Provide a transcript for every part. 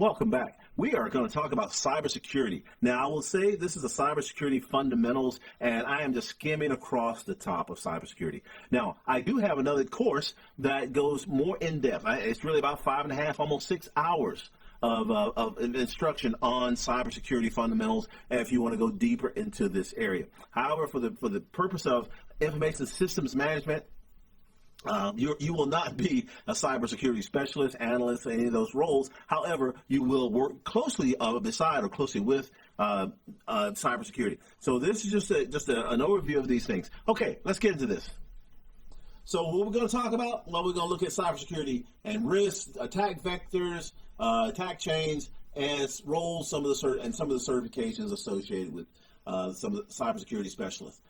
Welcome back. We are going to talk about cybersecurity. Now, I will say this is the cybersecurity fundamentals, and I am just skimming across the top of cybersecurity. Now, I do have another course that goes more in depth. It's really about 5.5, almost 6 hours of instruction on cybersecurity fundamentals if you want to go deeper into this area. However, for the purpose of information systems management, you will not be a cybersecurity specialist, analyst, any of those roles. However, you will work closely beside or closely with cybersecurity. So this is just an overview of these things. Okay, let's get into this. So what we're going to talk about? Well, we're going to look at cybersecurity and risks, attack vectors, attack chains, and roles, some of the certifications associated with some of the cybersecurity specialists.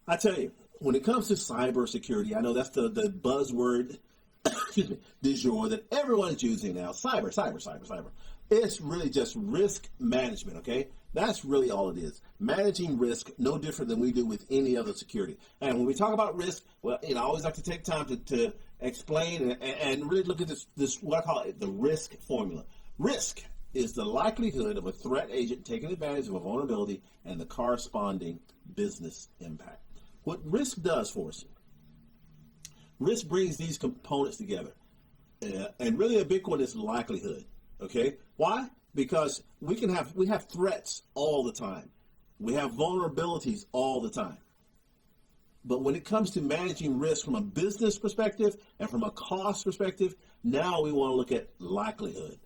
I tell you, when it comes to cybersecurity, I know that's the buzzword, excuse me, du jour that everyone is using now. Cyber. It's really just risk management, okay? That's really all it is. Managing risk, no different than we do with any other security. And when we talk about risk, well, I always like to take time to explain and really look at this, what I call it, the risk formula. Risk is the likelihood of a threat agent taking advantage of a vulnerability and the corresponding business impact. What risk does for us, risk brings these components together. And really a big one is likelihood, okay? Why? Because we have threats all the time. We have vulnerabilities all the time. But when it comes to managing risk from a business perspective and from a cost perspective, now we want to look at likelihood.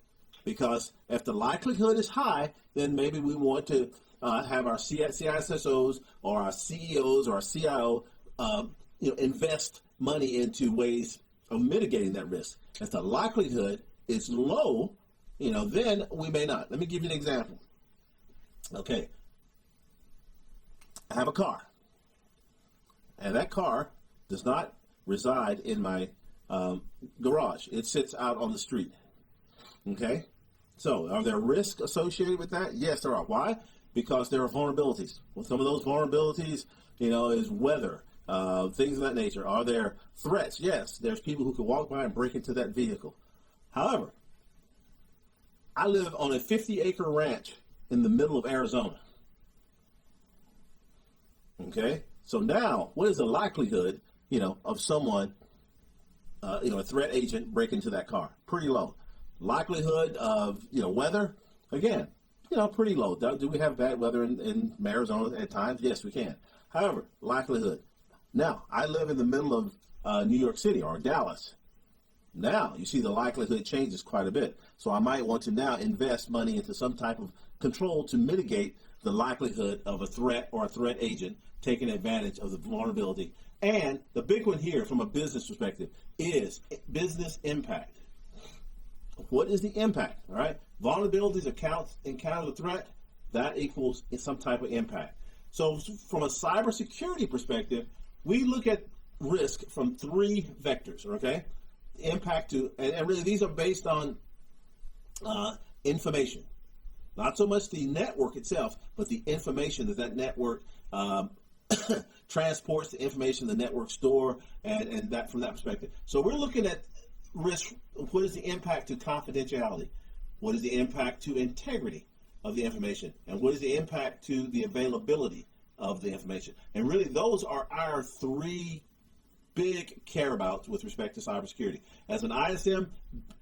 Because if the likelihood is high, then maybe we want to have our CISOs or our CEOs or our CIO, invest money into ways of mitigating that risk. If the likelihood is low, then we may not. Let me give you an example. Okay, I have a car, and that car does not reside in my garage. It sits out on the street. Okay, so are there risks associated with that? Yes, there are. Why? Because there are vulnerabilities. Well, some of those vulnerabilities, is weather, things of that nature. Are there threats? Yes, there's people who could walk by and break into that vehicle. However, I live on a 50-acre ranch in the middle of Arizona. Okay, so now what is the likelihood, of someone, a threat agent breaking into that car? Pretty low. Likelihood of, weather, again, pretty low. Do we have bad weather in Arizona at times? Yes, we can. However, likelihood. Now, I live in the middle of New York City or Dallas. Now, you see the likelihood changes quite a bit. So I might want to now invest money into some type of control to mitigate the likelihood of a threat or a threat agent taking advantage of the vulnerability. And the big one here from a business perspective is business impact. What is the impact? All right, vulnerabilities encounter the threat, that equals some type of impact. So from a cybersecurity perspective, we look at risk from 3 vectors. Okay, impact to, and really these are based on information, not so much the network itself, but the information that network transports, the information the network store, and that from that perspective. So we're looking at risk. What is the impact to confidentiality? What is the impact to integrity of the information? And what is the impact to the availability of the information? And really, those are our 3 big care abouts with respect to cybersecurity. As an ISM,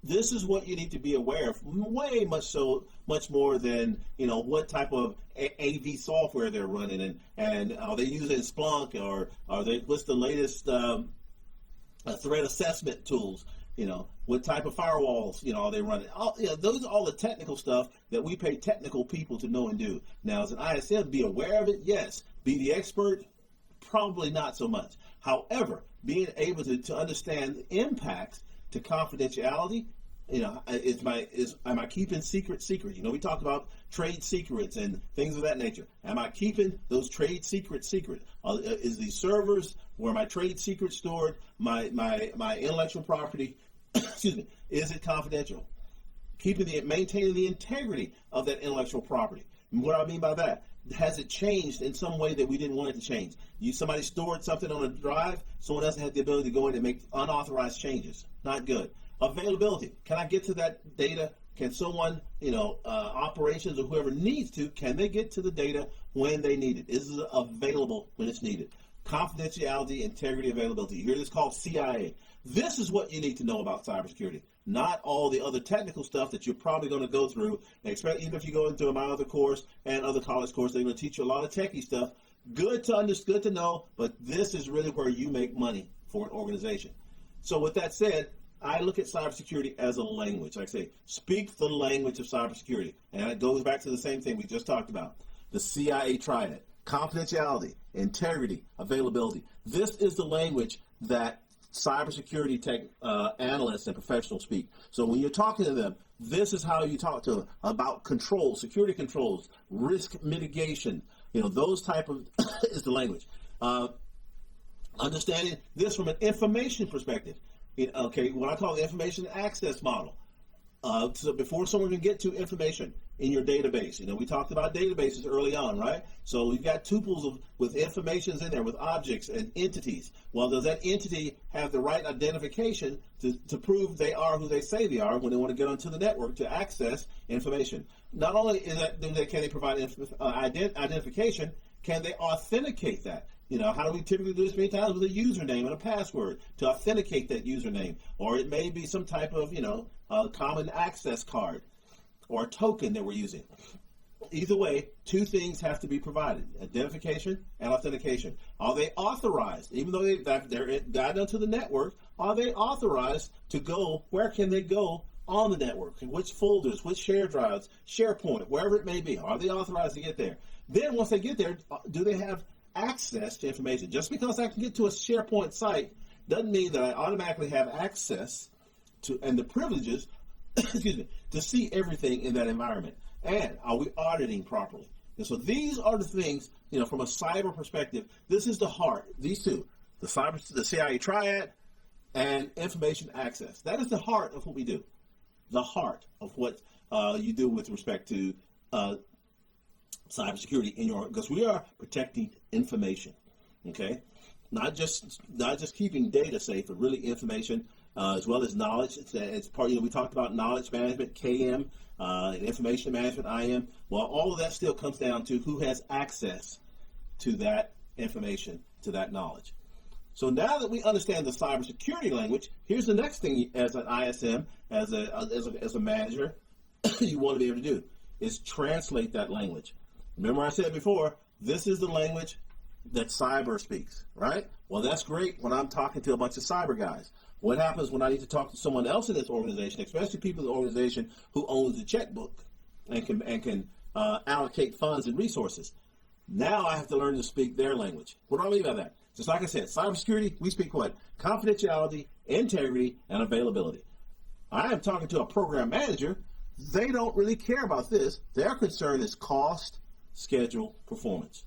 this is what you need to be aware of, much more than what type of AV software they're running, and are they using Splunk, or what's the latest threat assessment tools? What type of firewalls, are they running? Those are all the technical stuff that we pay technical people to know and do. Now, as an ISM, be aware of it, yes. Be the expert, probably not so much. However, being able to understand the impacts to confidentiality, am I keeping secret? We talk about trade secrets and things of that nature. Am I keeping those trade secret? Is the servers where my trade secrets stored, my intellectual property, excuse me, is it confidential? Maintaining the integrity of that intellectual property. And what I mean by that, has it changed in some way that we didn't want it to change? Somebody stored something on a drive, someone else had the ability to go in and make unauthorized changes. Not good. Availability. Can I get to that data Can someone, operations or whoever needs to, can they get to the data when they need it? Is it available when it's needed? Confidentiality, integrity, availability. You hear this called CIA. This is what you need to know about cybersecurity, not all the other technical stuff that you're probably going to go through. Even if you go into my other course and other college course, they're going to teach you a lot of techie stuff. Good to understand, good to know, but this is really where you make money for an organization. So with that said, I look at cybersecurity as a language. Like I say, speak the language of cybersecurity. And it goes back to the same thing we just talked about. The CIA triad: confidentiality, integrity, availability. This is the language that cybersecurity analysts and professionals speak. So when you're talking to them, this is how you talk to them about controls, security controls, risk mitigation. Those type of is the language. Understanding this from an information perspective. What I call the information access model. So before someone can get to information in your database, we talked about databases early on, right? So we've got tuples with informations in there, with objects and entities. Well, does that entity have the right identification to prove they are who they say they are when they want to get onto the network to access information? Not only can they provide identification, can they authenticate that? How do we typically do this many times? With a username and a password to authenticate that username. Or it may be some type of, common access card or a token that we're using. Either way, two things have to be provided: identification and authentication. Are they authorized? Even though they're guided onto the network, are they authorized to go? Where can they go on the network? Which folders, which share drives, SharePoint, wherever it may be. Are they authorized to get there? Then once they get there, do they have access to information? Just because I can get to a SharePoint site doesn't mean that I automatically have access to and the privileges excuse me, to see everything in that environment. And are we auditing properly? And so these are the things, from a cyber perspective, this is the heart. These two, the CIA triad and information access. That is the heart of what we do. The heart of what you do with respect to cybersecurity because we are protecting information. Okay, not just keeping data safe, but really information as well as knowledge. It's part. We talked about knowledge management, KM, and information management, IM. Well, all of that still comes down to who has access to that information, to that knowledge. So now that we understand the cybersecurity language, here's the next thing as an ISM, as a manager, you want to be able to do is translate that language. Remember I said before, this is the language that cyber speaks, right? Well, that's great when I'm talking to a bunch of cyber guys. What happens when I need to talk to someone else in this organization, especially people in the organization who owns the checkbook and can allocate funds and resources? Now I have to learn to speak their language. What do I mean by that? Just like I said, cybersecurity, we speak what? Confidentiality, integrity, and availability. I am talking to a program manager. They don't really care about this. Their concern is cost, schedule, performance.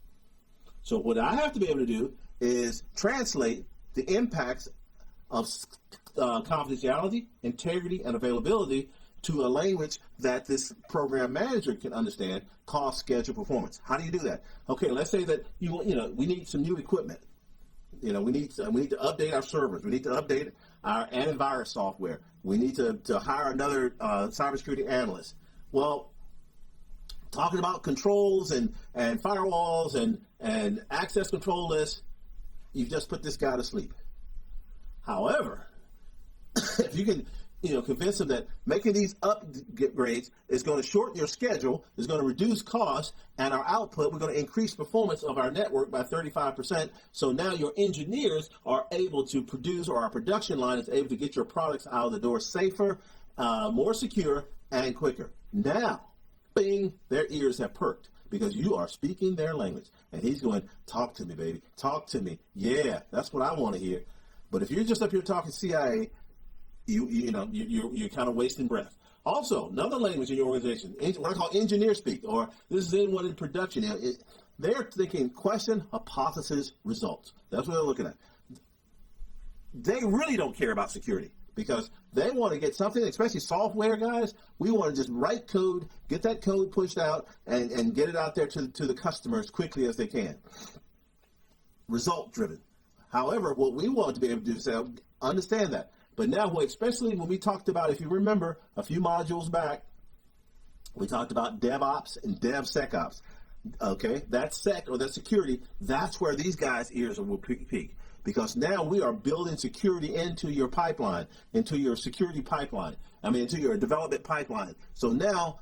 So what I have to be able to do is translate the impacts of confidentiality, integrity, and availability to a language that this program manager can understand: cost, schedule, performance. How do you do that? Okay, let's say that we need some new equipment. We need to update our servers. We need to update our antivirus software. We need to hire another cybersecurity analyst. Well, talking about controls and firewalls and access control lists, you've just put this guy to sleep. However, if you can convince them that making these upgrades is going to shorten your schedule, is going to reduce costs, and our output, we're going to increase performance of our network by 35%. So now your engineers are able to produce, or our production line is able to get your products out of the door safer, more secure, and quicker. Now, bing, their ears have perked because you are speaking their language. And he's going, talk to me, baby. Talk to me. Yeah, that's what I want to hear. But if you're just up here talking CIA, you're kind of wasting breath. Also, another language in your organization, what I call engineer speak, or this is anyone in production. They're thinking question, hypothesis, results. That's what they're looking at. They really don't care about security because they want to get something, especially software guys. We want to just write code, get that code pushed out, and get it out there to the customer as quickly as they can. Result driven. However, what we want to be able to do is understand that. But now, especially when we talked about, if you remember, a few modules back, We talked about DevOps and DevSecOps. Okay, that sec or that security, that's where these guys' ears will peak. Because now we are building security into your pipeline, into your security pipeline. Into your development pipeline. So now,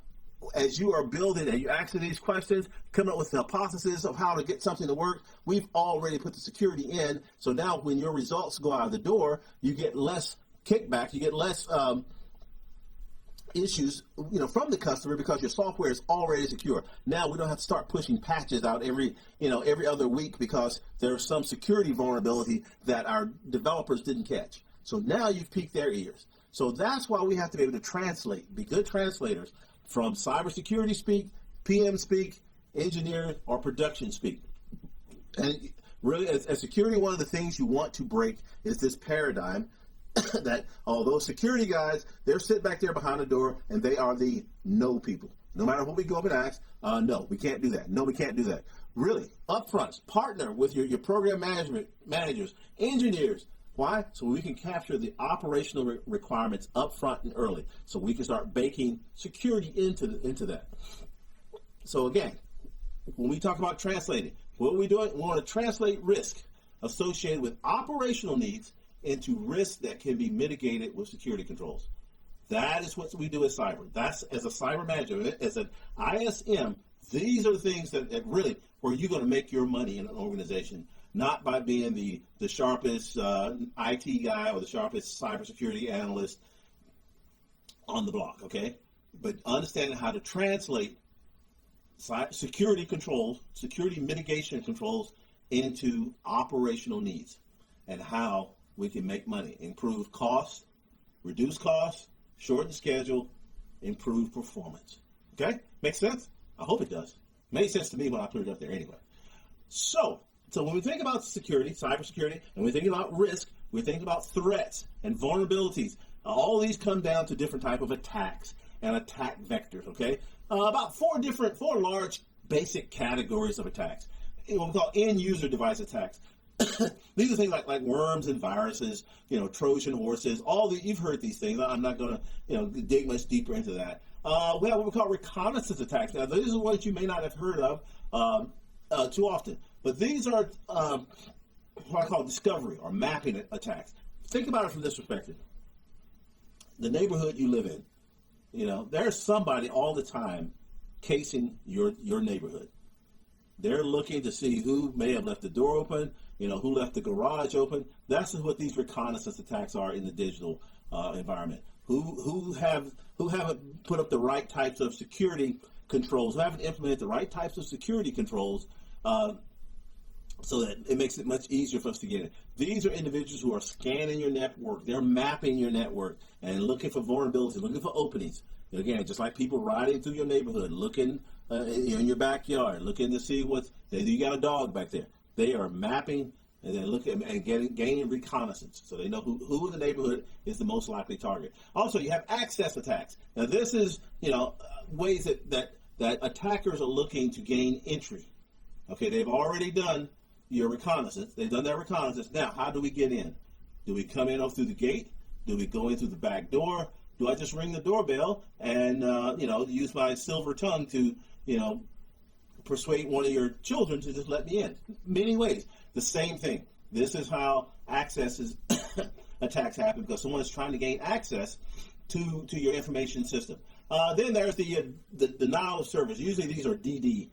as you are building and you're asking these questions, coming up with the hypothesis of how to get something to work, we've already put the security in. So now when your results go out of the door, you get less kickback, you get less issues, from the customer because your software is already secure. Now we don't have to start pushing patches out every other week because there's some security vulnerability that our developers didn't catch. So now you've piqued their ears. So that's why we have to be able to translate, be good translators from cybersecurity speak, PM speak, engineer, or production speak. And really, as security, one of the things you want to break is this paradigm that those security guys, they're sitting back there behind the door and they are the no people. No matter what we go up and ask, no, we can't do that. No, we can't do that. Really, upfront, partner with your program managers, engineers. Why? So we can capture the operational requirements up front and early, so we can start baking security into that. So again, when we talk about translating, what are we doing? We want to translate risk associated with operational needs into risks that can be mitigated with security controls. That is what we do as cyber. That's, as a cyber manager, as an ISM, these are the things that really where you're going to make your money in an organization. Not by being the sharpest IT guy or the sharpest cybersecurity analyst on the block, okay? But understanding how to translate security controls, security mitigation controls into operational needs and how we can make money, improve costs, reduce costs, shorten schedule, improve performance. Okay? Makes sense? I hope it does. Made sense to me when I put it up there anyway. So when we think about security, cybersecurity, and we think about risk, we think about threats and vulnerabilities. All these come down to different type of attacks and attack vectors, okay? About four large basic categories of attacks. What we call end-user device attacks. These are things like worms and viruses, Trojan horses, you've heard these things. I'm not going to, dig much deeper into that. We have what we call reconnaissance attacks. Now, these are ones you may not have heard of too often. But these are what I call discovery or mapping attacks. Think about it from this perspective. The neighborhood you live in, there's somebody all the time casing your neighborhood. They're looking to see who may have left the door open, who left the garage open. That's what these reconnaissance attacks are in the digital environment. Who haven't put up the right types of security controls, who haven't implemented the right types of security controls, so that it makes it much easier for us to get in. These are individuals who are scanning your network. They're mapping your network and looking for vulnerabilities, looking for openings. And again, just like people riding through your neighborhood, looking in your backyard, looking to see you got a dog back there. They are mapping and then looking and gaining reconnaissance, so they know who in the neighborhood is the most likely target. Also, you have access attacks. Now, this is ways that attackers are looking to gain entry. Okay, they've already done your reconnaissance. They've done their reconnaissance. Now, how do we get in? Do we come in through the gate? Do we go in through the back door? Do I just ring the doorbell and use my silver tongue to persuade one of your children to just let me in? Many ways. The same thing. This is how attacks happen, because someone is trying to gain access to your information system. Then there's the denial of service. Usually these are DD.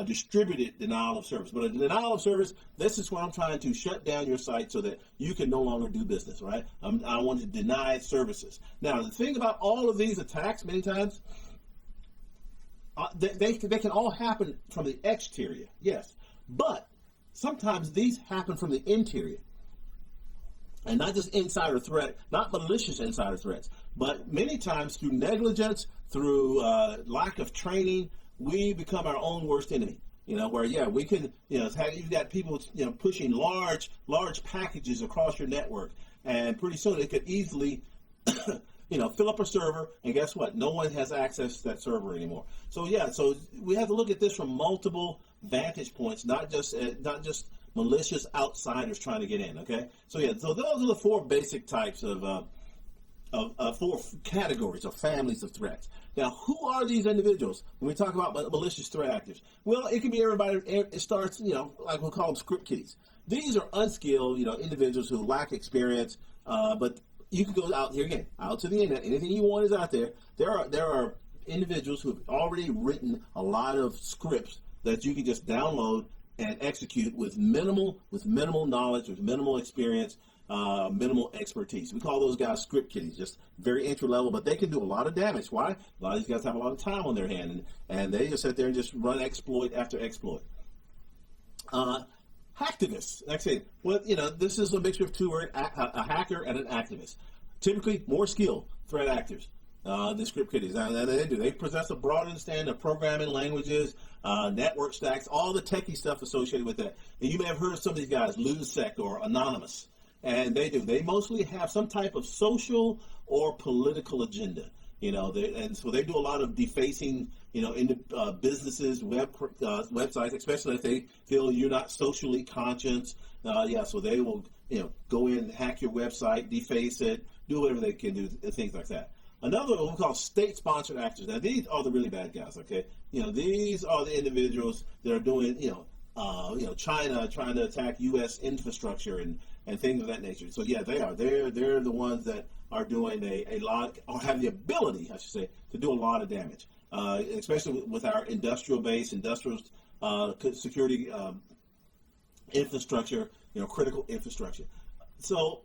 Distributed denial of service. But a denial of service, this is when I'm trying to shut down your site so that you can no longer do business, right? I want to deny services. Now, the thing about all of these attacks, many times, they can all happen from the exterior, yes. But sometimes these happen from the interior. And not just insider threat, not malicious insider threats, but many times through negligence, through lack of training, we become our own worst enemy. Where we can, you've got people, pushing large packages across your network, and pretty soon it could easily, fill up a server, and guess what? No one has access to that server anymore. So so we have to look at this from multiple vantage points, not just malicious outsiders trying to get in. Okay, so those are the four basic types of four categories or families of threats. Now, who are these individuals when we talk about malicious threat actors? Well, it can be everybody. It starts, like we'll call them script kiddies. These are unskilled, individuals who lack experience. But you can go out here again, out to the internet. Anything you want is out there. There are individuals who have already written a lot of scripts that you can just download and execute with minimal knowledge, with minimal experience, minimal expertise. We call those guys script kiddies, just very entry level, but they can do a lot of damage. Why? A lot of these guys have a lot of time on their hand, and they just sit there and just run exploit after exploit. Hacktivists, like I say, this is a mixture of two words, a hacker and an activist. Typically, more skilled threat actors than script kiddies. Now, they possess a broad understanding of programming languages, network stacks, all the techie stuff associated with that. And you may have heard of some of these guys, LoseSec or Anonymous. And they mostly have some type of social or political agenda. And so they do a lot of defacing, into businesses, websites, especially if they feel you're not socially conscious. So they will, go in, hack your website, deface it, do whatever they can do, things like that. Another one we call state-sponsored actors. Now, these are the really bad guys, okay? These are the individuals that are doing, China trying to attack U.S. infrastructure and things of that nature. So, yeah, they are. They're the ones that are doing a lot, or have the ability, I should say, to do a lot of damage, especially with our industrial security infrastructure, critical infrastructure. So,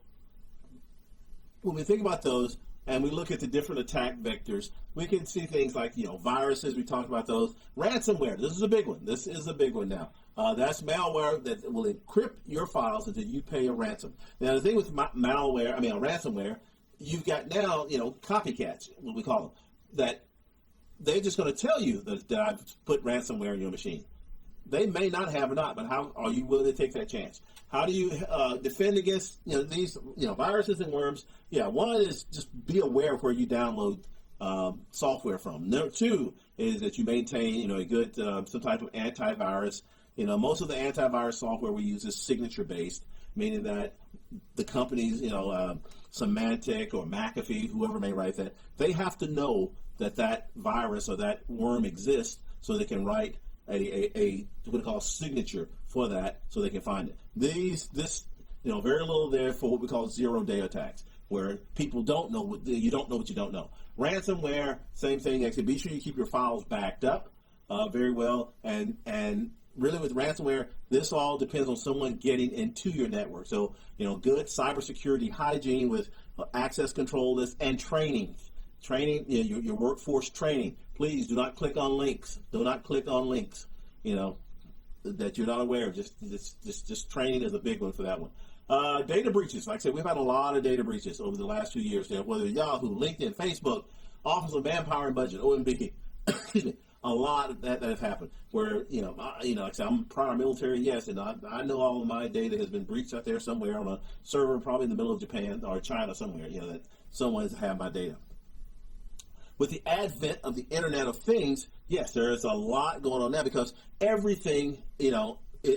when we think about those, and we look at the different attack vectors, we can see things like, viruses, we talked about those. Ransomware, this is a big one. This is a big one now. That's malware that will encrypt your files until you pay a ransom. Now, the thing with ransomware, you've got now, copycats, what we call them, that they're just going to tell you that I've put ransomware in your machine. They may not have or not, but how are you willing to take that chance? How do you defend against these viruses and worms? Yeah, one is just be aware of where you download software from. Number two is that you maintain a good some type of antivirus. Most of the antivirus software we use is signature based, meaning that the companies, Symantec or McAfee, whoever may write that, they have to know that virus or that worm exists, so they can write a what we call signature for that, so they can find it. Very little there for what we call 0-day attacks, where people don't know you don't know what you don't know. Ransomware, same thing. Actually, be sure you keep your files backed up very well, and really with ransomware, this all depends on someone getting into your network. So, good cybersecurity hygiene with access control lists and training, your workforce training. Please do not click on links. Do not click on links, that you're not aware of. Just training is a big one for that one. Data breaches. Like I said, we've had a lot of data breaches over the last few years. Whether Yahoo, LinkedIn, Facebook, Office of Manpower and Budget, OMB, excuse me, a lot of that have happened. Where like I said, I'm prior military, yes, and I know all of my data has been breached out there somewhere on a server, probably in the middle of Japan or China somewhere. That someone has had my data. With the advent of the Internet of Things, yes, there is a lot going on now because everything, it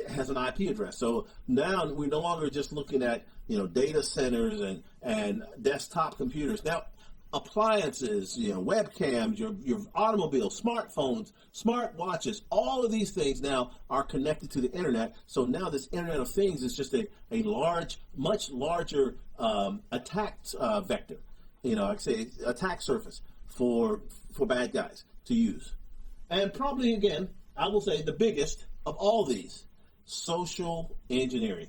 has an IP address. So now we're no longer just looking at, data centers and desktop computers. Now, appliances, webcams, your automobiles, smartphones, smart watches, all of these things now are connected to the Internet. So now this Internet of Things is just a much larger attack vector, like I say, attack surface for bad guys to use. And probably, again, I will say the biggest of all these, social engineering.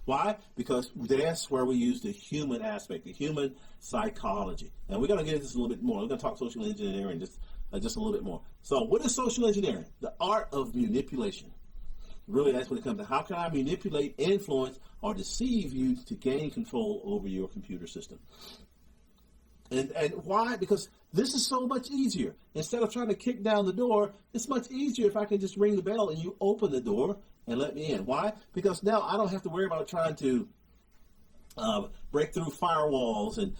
Why? Because that's where we use the human aspect, the human psychology. And we're going to get into this a little bit more. We're going to talk social engineering just a little bit more. So what is social engineering? The art of manipulation. Really, that's what it comes to. How can I manipulate, influence, or deceive you to gain control over your computer system? And why? Because this is so much easier. Instead of trying to kick down the door, it's much easier if I can just ring the bell and you open the door and let me in. Why? Because now I don't have to worry about trying to break through firewalls and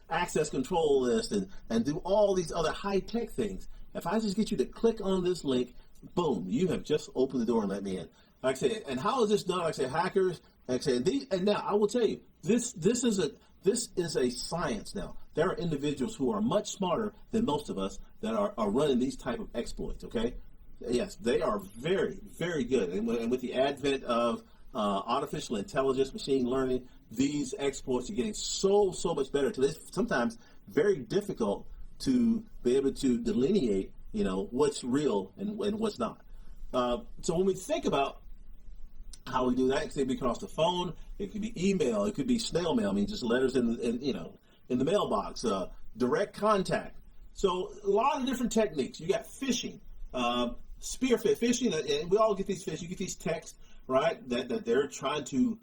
access control lists and do all these other high-tech things. If I just get you to click on this link, boom, you have just opened the door and let me in. Like I said, and how is this done? Like I said, hackers. Like I said, and now I will tell you, this is This is a science now. There are individuals who are much smarter than most of us that are running these type of exploits, okay? Yes, they are very, very good. And with the advent of artificial intelligence, machine learning, these exploits are getting so much better. It's sometimes very difficult to be able to delineate, what's real and what's not. So when we think about how we do that, it could be across the phone, it could be email, it could be snail mail, just letters in the mailbox, direct contact. So a lot of different techniques. You got phishing, spearfish, phishing, and we all get these fish. You get these texts, right, that they're trying to,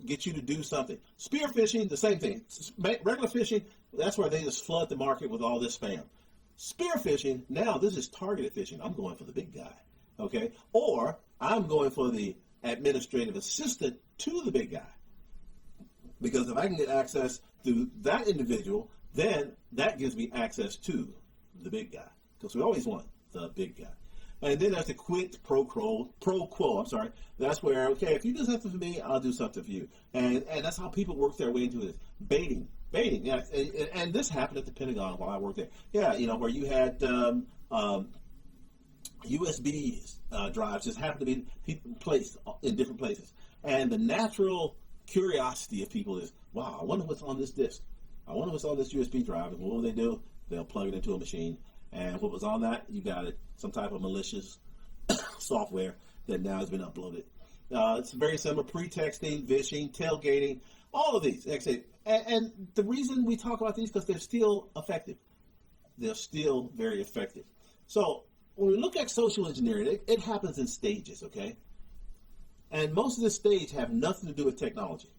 get you to do something. Spear phishing, the same thing. Regular phishing, that's where they just flood the market with all this spam. Spear phishing, now this is targeted phishing. I'm going for the big guy, okay? Or I'm going for the administrative assistant to the big guy. Because if I can get access to that individual, then that gives me access to the big guy. Because we always want the big guy. And then there's the quid pro quo. That's where, okay, if you do something for me, I'll do something for you. And that's how people work their way into this. Baiting. Yeah, and this happened at the Pentagon while I worked there. Yeah, where you had USB drives just happened to be placed in different places. And the natural curiosity of people is, wow, I wonder what's on this disk. I wonder what's on this USB drive. And what will they do? They'll plug it into a machine. And what was on that? You got it. Some type of malicious software that now has been uploaded. It's very similar. Pretexting, vishing, tailgating, all of these. And the reason we talk about these because they're still effective. They're still very effective. So when we look at social engineering, it happens in stages, okay? And most of the stage have nothing to do with technology.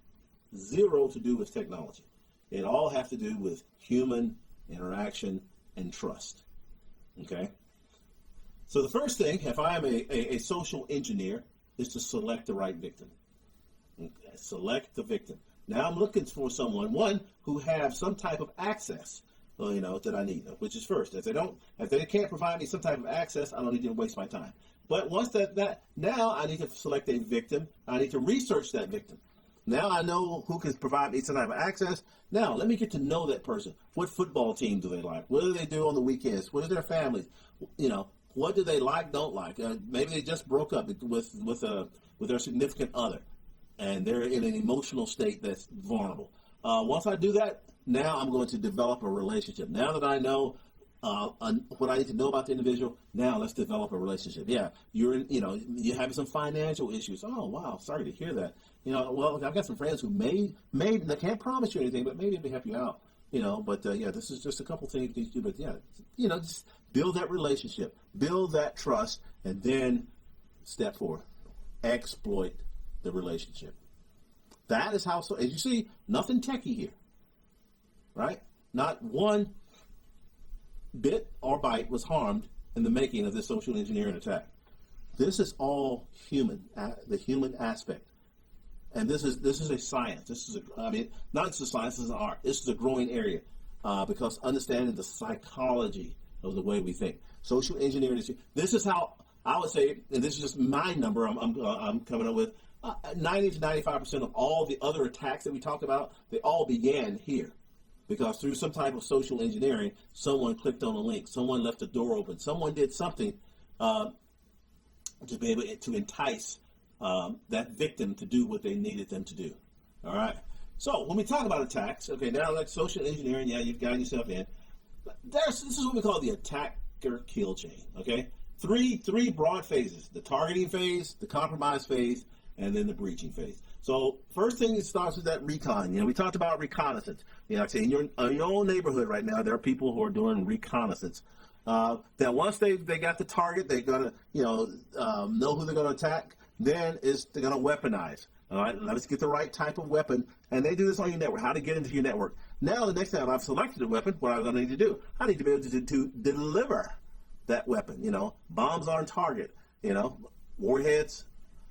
Zero to do with technology. It all has to do with human interaction and trust. Okay? So the first thing, if I am a social engineer, is to select the right victim. Okay? Select the victim. Now I'm looking for someone, one, who have some type of access, that I need, which is first. If they can't provide me some type of access, I don't need to waste my time. But once now I need to select a victim. I need to research that victim. Now I know who can provide me some type of access. Now let me get to know that person. What football team do they like? What do they do on the weekends? What is their families? What do they like, don't like? Maybe they just broke up with their significant other, and they're in an emotional state that's vulnerable. Once I do that, now I'm going to develop a relationship. Now that I know what I need to know about the individual, now let's develop a relationship. Yeah, you're having some financial issues. Oh, wow, sorry to hear that. Well, I've got some friends who may they can't promise you anything, but maybe they help you out. But this is just a couple things you do. But just build that relationship, build that trust, and then step 4, exploit the relationship. That is how. So as you see, nothing techie here, right? Not one bit or byte was harmed in the making of this social engineering attack. This is all human, the human aspect. And this is a science. This is not just a science, this is an art. This is a growing area because understanding the psychology of the way we think. Social engineering this is how I would say, and this is just my number I'm coming up with, 90 to 95% of all the other attacks that we talk about, they all began here. Because through some type of social engineering, someone clicked on a link, someone left a door open, someone did something to be able to entice that victim to do what they needed them to do. All right. So when we talk about attacks, okay, now like social engineering, yeah, you've gotten yourself in. This is what we call the attacker kill chain. Okay, three broad phases: the targeting phase, the compromise phase, and then the breaching phase. So first thing, it starts with that recon. We talked about reconnaissance. Like I say, in your own neighborhood right now, there are people who are doing reconnaissance. That once they got the target, they're gonna know who they're gonna attack. Then they're gonna weaponize. All right, let's get the right type of weapon, and they do this on your network. How to get into your network. Now, the next time I've selected a weapon, what I'm gonna need to do? I need to be able to deliver that weapon. Bombs on target. Warheads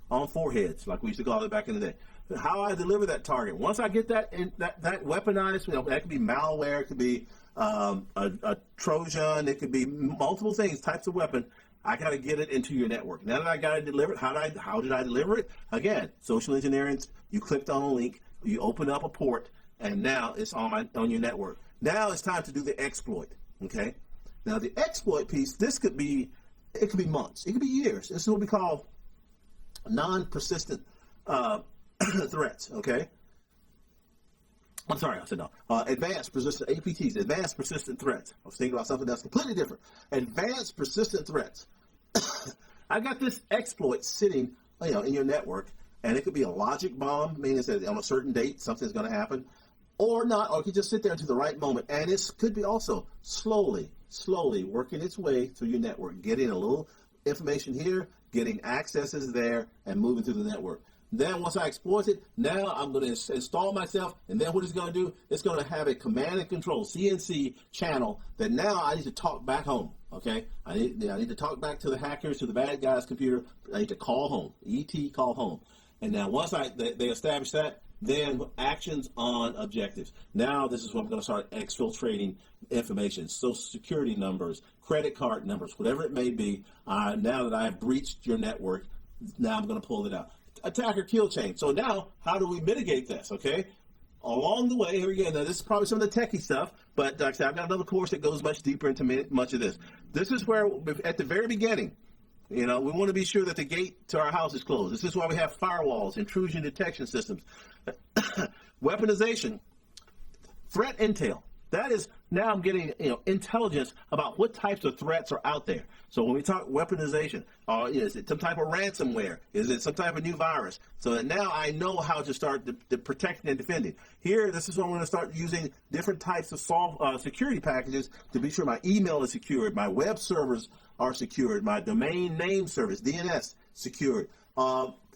on foreheads, like we used to call it back in the day. How I deliver that target. Once I get that weaponized, that could be malware, it could be a Trojan, it could be multiple things, types of weapon. I got to get it into your network. Now that I got to deliver it, how did I deliver it? Again, social engineering. You clicked on a link, you open up a port, and now it's on your network. Now it's time to do the exploit. Okay. Now the exploit piece, it could be months, it could be years. This is what we call non-persistent threats. Okay. I'm sorry, I said no. Advanced persistent APTs, advanced persistent threats. I was thinking about something that's completely different. Advanced persistent threats. I got this exploit sitting, in your network, and it could be a logic bomb, meaning that on a certain date something's going to happen, or not, or it could just sit there until the right moment, and it could be also slowly working its way through your network, getting a little information here, getting accesses there, and moving through the network. Then once I exploit it, now I'm going to install myself, and then what it's going to do, it's going to have a command and control, CNC channel, that now I need to talk back home, okay? I need to talk back to the hackers, to the bad guy's computer. I need to call home, ET, call home. And now once they establish that, then actions on objectives. Now this is when I'm going to start exfiltrating information, social security numbers, credit card numbers, whatever it may be. Now that I have breached your network, now I'm going to pull it out. Attacker kill chain. So now, how do we mitigate this? Okay, along the way, here we go. Now, this is probably some of the techie stuff, but like I said, I've got another course that goes much deeper into much of this. This is where, at the very beginning, we want to be sure that the gate to our house is closed. This is why we have firewalls, intrusion detection systems, weaponization, threat intel. That is, now I'm getting intelligence about what types of threats are out there. So when we talk weaponization, is it some type of ransomware? Is it some type of new virus? So that now I know how to start protecting and defending. Here, this is when I'm going to start using different types of security packages to be sure my email is secured, my web servers are secured, my domain name service, DNS, secured.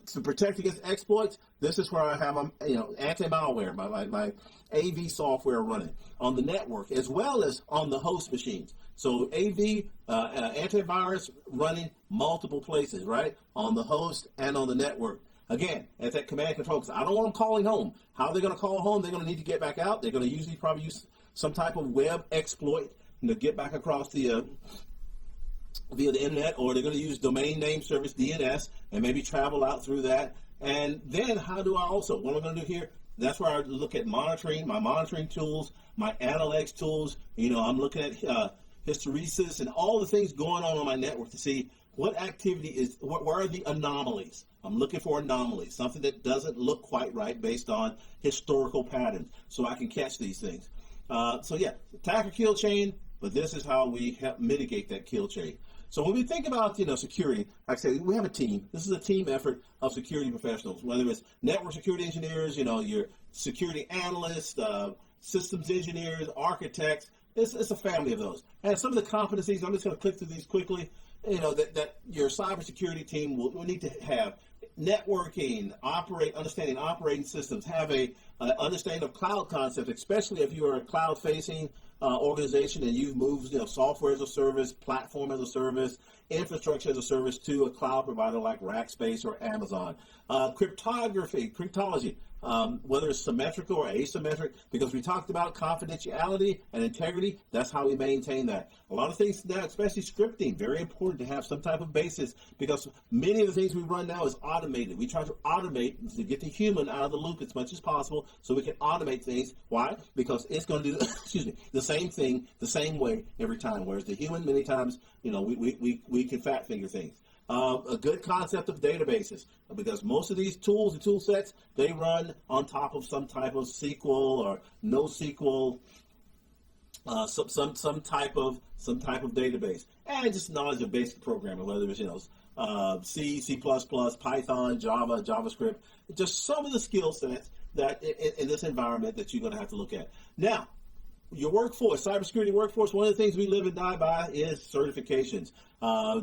To protect against exploits, this is where I have anti-malware, my AV software running on the network as well as on the host machines. So AV, antivirus running multiple places, right? On the host and on the network. Again, at that command and control, because I don't want them calling home. How are they going to call home? They're going to need to get back out. They're going to probably use some type of web exploit to get back across the via the internet, or they're going to use domain name service, DNS, and maybe travel out through that. And then what am I going to do here? That's where I look at monitoring, my monitoring tools, my analytics tools. I'm looking at hysteresis and all the things going on my network to see what activity where are the anomalies. I'm looking for anomalies, something that doesn't look quite right based on historical patterns, so I can catch these things. Attacker kill chain, but this is how we help mitigate that kill chain. So when we think about security, like I say, we have a team. This is a team effort of security professionals, whether it's network security engineers, your security analysts, systems engineers, architects. It's a family of those. And some of the competencies, I'm just going to click through these quickly. That your cybersecurity team will need to have networking, understanding operating systems, have a understanding of cloud concepts, especially if you are a cloud-facing organization and you've moved software as a service, platform as a service, infrastructure as a service to a cloud provider like Rackspace or Amazon. Cryptology, whether it's symmetrical or asymmetric, because we talked about confidentiality and integrity. That's how we maintain that. A lot of things now, especially scripting, very important to have some type of basis, because many of the things we run now is automated. We try to automate to get the human out of the loop as much as possible so we can automate things. Why? Because it's going to do the same thing the same way every time, whereas the human, many times, we can fat finger things. A good concept of databases, because most of these tools and tool sets, they run on top of some type of SQL or NoSQL, some type of database, and just knowledge of basic programming, whether it's C, C++, Python, Java, JavaScript, just some of the skill sets that in this environment that you're going to have to look at. Now, your workforce, cybersecurity workforce, one of the things we live and die by is certifications.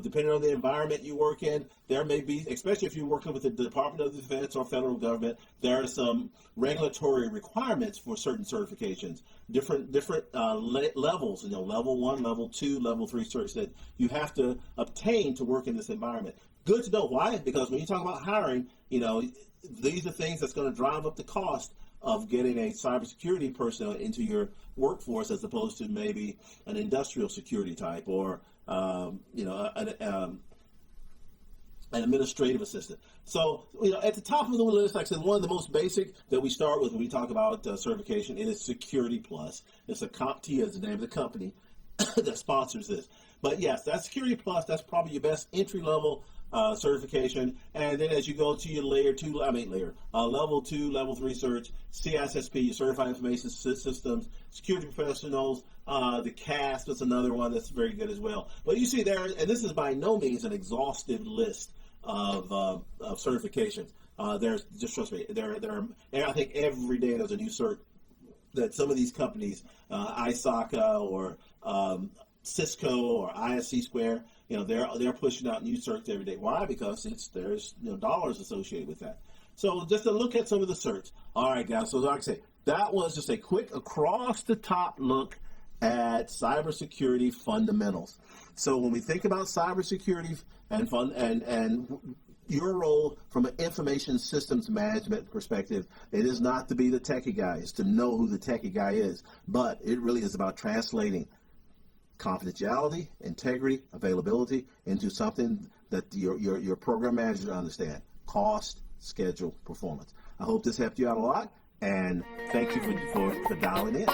Depending on the environment you work in, there may be, especially if you're working with the Department of Defense or federal government, there are some regulatory requirements for certain certifications, different levels, level 1, level 2, level 3 certs that you have to obtain to work in this environment. Good to know. Why? Because when you talk about hiring, these are things that's going to drive up the cost of getting a cybersecurity personnel into your workforce, as opposed to maybe an industrial security type or an administrative assistant. So, at the top of the list, like I said, one of the most basic that we start with when we talk about certification is Security Plus. It's a CompTIA is the name of the company that sponsors this. But yes, that's Security Plus. That's probably your best entry level certification. And then as you go to your level 2, level 3 search, CISSP, your Certified Information Systems, Security Professionals, the CASP is another one that's very good as well. But you see there, and this is by no means an exhaustive list of certifications. There's, just trust me, there are, I think every day there's a new cert that some of these companies, ISACA or Cisco or ISC Square, they're pushing out new certs every day. Why? Because there's dollars associated with that. So just to look at some of the certs. All right, guys. So like I say, that was just a quick across the top look at cybersecurity fundamentals. So when we think about cybersecurity and your role from an information systems management perspective, it is not to be the techie guy. It's to know who the techie guy is. But it really is about translating confidentiality, integrity, availability into something that your program manager understand. Cost, schedule, performance. I hope this helped you out a lot, and thank you for dialing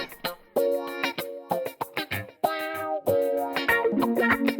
in.